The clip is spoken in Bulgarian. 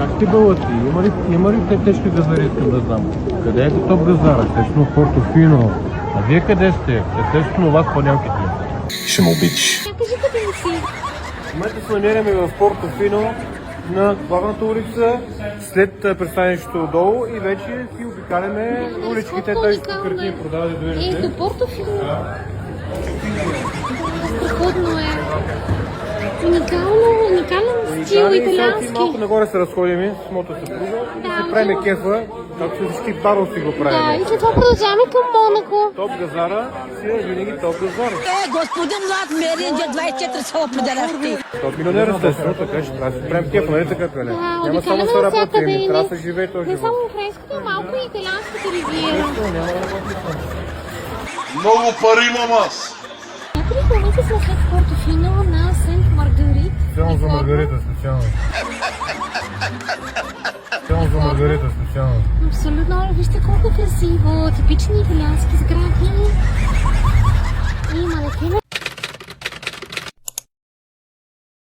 Как ти бълъци? Има ли те тежки газари, искам да знам? Къде е топ газара? Естествено в Портофино. А вие къде сте? Естествено у вас панелките. Ще ме обидиш. Кажи къде си. В момента се намираме в Портофино на главната улица, след пристанището отдолу и вече си обикаляме уличките, тъй като картини продават да видите. До Портофино. Страхотно е. Уникален стил, италиански. Малко нагоре се разходим с моята съпруга и се правим кефа, както всички баровци го правим. Да, и след това продължаваме към Монако. Топ газара си е винаги топ газар. Господин Влад Меринджа 24 са определящи. Топ милионер, естествено, така ще трябва да си правим кефа, нали така, Пеле? Да, Няма само обикаляме да се работи, навсякъде. трябва да се живее този Не живот. само френската, малко и италианската ривиера. Много пари имам аз! Някъде в момента сме след Портофино на Сент Маргарит. Специално за Маргарита, специално. Специално за Маргарита, специално. Абсолютно, вижте колко е красиво. Типични италиански сгради. И манекена